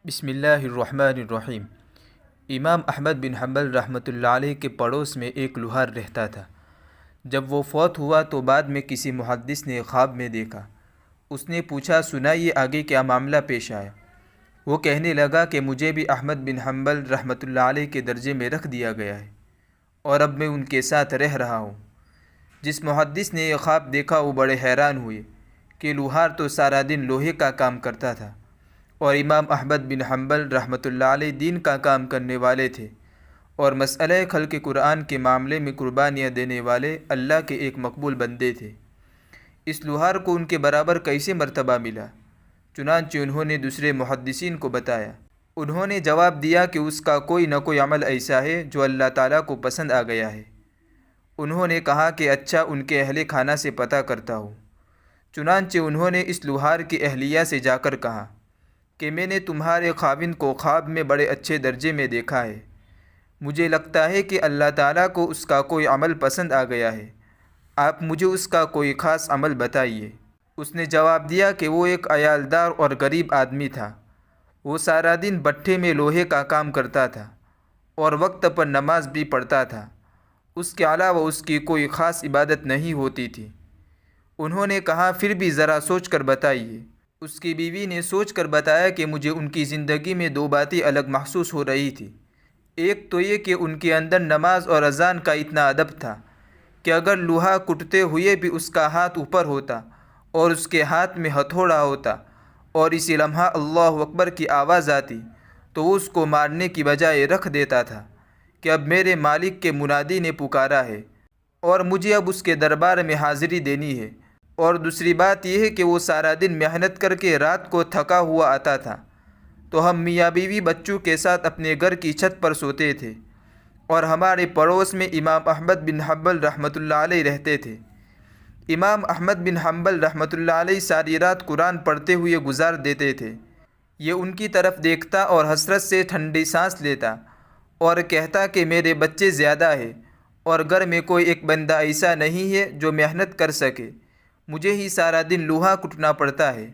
بسم اللہ الرحمن الرحیم۔ امام احمد بن حنبل رحمۃ اللہ علیہ کے پڑوس میں ایک لوہار رہتا تھا۔ جب وہ فوت ہوا تو بعد میں کسی محدث نے خواب میں دیکھا۔ اس نے پوچھا، سنائیے آگے کیا معاملہ پیش آیا؟ وہ کہنے لگا کہ مجھے بھی احمد بن حنبل رحمۃ اللہ علیہ کے درجے میں رکھ دیا گیا ہے اور اب میں ان کے ساتھ رہ رہا ہوں۔ جس محدث نے یہ خواب دیکھا وہ بڑے حیران ہوئے کہ لوہار تو سارا دن لوہے کا کام کرتا تھا اور امام احمد بن حنبل رحمۃ اللہ علیہ دین کا کام کرنے والے تھے اور مسئلہ خلق قرآن کے معاملے میں قربانیاں دینے والے اللہ کے ایک مقبول بندے تھے۔ اس لوہار کو ان کے برابر کیسے مرتبہ ملا؟ چنانچہ انہوں نے دوسرے محدثین کو بتایا۔ انہوں نے جواب دیا کہ اس کا کوئی نہ کوئی عمل ایسا ہے جو اللہ تعالیٰ کو پسند آ گیا ہے۔ انہوں نے کہا کہ اچھا، ان کے اہل خانہ سے پتہ کرتا ہوں۔ چنانچہ انہوں نے اس لوہار کی اہلیہ سے جا کر کہا کہ میں نے تمہارے خاوند کو خواب میں بڑے اچھے درجے میں دیکھا ہے۔ مجھے لگتا ہے کہ اللہ تعالیٰ کو اس کا کوئی عمل پسند آ گیا ہے۔ آپ مجھے اس کا کوئی خاص عمل بتائیے۔ اس نے جواب دیا کہ وہ ایک عیالدار اور غریب آدمی تھا۔ وہ سارا دن بھٹے میں لوہے کا کام کرتا تھا اور وقت پر نماز بھی پڑھتا تھا۔ اس کے علاوہ اس کی کوئی خاص عبادت نہیں ہوتی تھی۔ انہوں نے کہا، پھر بھی ذرا سوچ کر بتائیے۔ اس کی بیوی نے سوچ کر بتایا کہ مجھے ان کی زندگی میں دو باتیں الگ محسوس ہو رہی تھی۔ ایک تو یہ کہ ان کے اندر نماز اور اذان کا اتنا ادب تھا کہ اگر لوہا کٹتے ہوئے بھی اس کا ہاتھ اوپر ہوتا اور اس کے ہاتھ میں ہتھوڑا ہوتا اور اسی لمحہ اللہ اکبر کی آواز آتی تو وہ اس کو مارنے کی بجائے رکھ دیتا تھا کہ اب میرے مالک کے منادی نے پکارا ہے اور مجھے اب اس کے دربار میں حاضری دینی ہے۔ اور دوسری بات یہ ہے کہ وہ سارا دن محنت کر کے رات کو تھکا ہوا آتا تھا تو ہم میاں بیوی بچوں کے ساتھ اپنے گھر کی چھت پر سوتے تھے اور ہمارے پڑوس میں امام احمد بن حنبل رحمۃ اللہ علیہ رہتے تھے۔ امام احمد بن حنبل رحمۃ اللہ علیہ ساری رات قرآن پڑھتے ہوئے گزار دیتے تھے۔ یہ ان کی طرف دیکھتا اور حسرت سے ٹھنڈی سانس لیتا اور کہتا کہ میرے بچے زیادہ ہیں اور گھر میں کوئی ایک بندہ ایسا نہیں ہے جو محنت کر سکے۔ مجھے ہی سارا دن لوہا کٹنا پڑتا ہے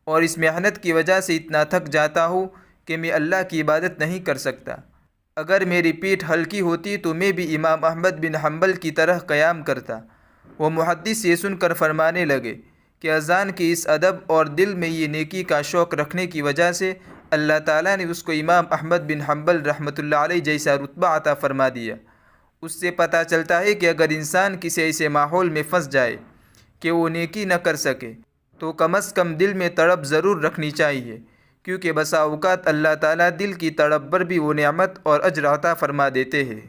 اور اس محنت کی وجہ سے اتنا تھک جاتا ہوں کہ میں اللہ کی عبادت نہیں کر سکتا۔ اگر میری پیٹھ ہلکی ہوتی تو میں بھی امام احمد بن حنبل کی طرح قیام کرتا۔ وہ محدث یہ سن کر فرمانے لگے کہ اذان کی اس ادب اور دل میں یہ نیکی کا شوق رکھنے کی وجہ سے اللہ تعالیٰ نے اس کو امام احمد بن حنبل رحمۃ اللہ علیہ جیسا رتبہ عطا فرما دیا۔ اس سے پتہ چلتا ہے کہ اگر انسان کسی ایسے ماحول میں پھنس جائے کہ وہ نیکی نہ کر سکے تو کم از کم دل میں تڑپ ضرور رکھنی چاہیے، کیونکہ بسا اوقات اللہ تعالیٰ دل کی تڑپ پر بھی وہ نعمت اور اجر عطا فرما دیتے ہیں۔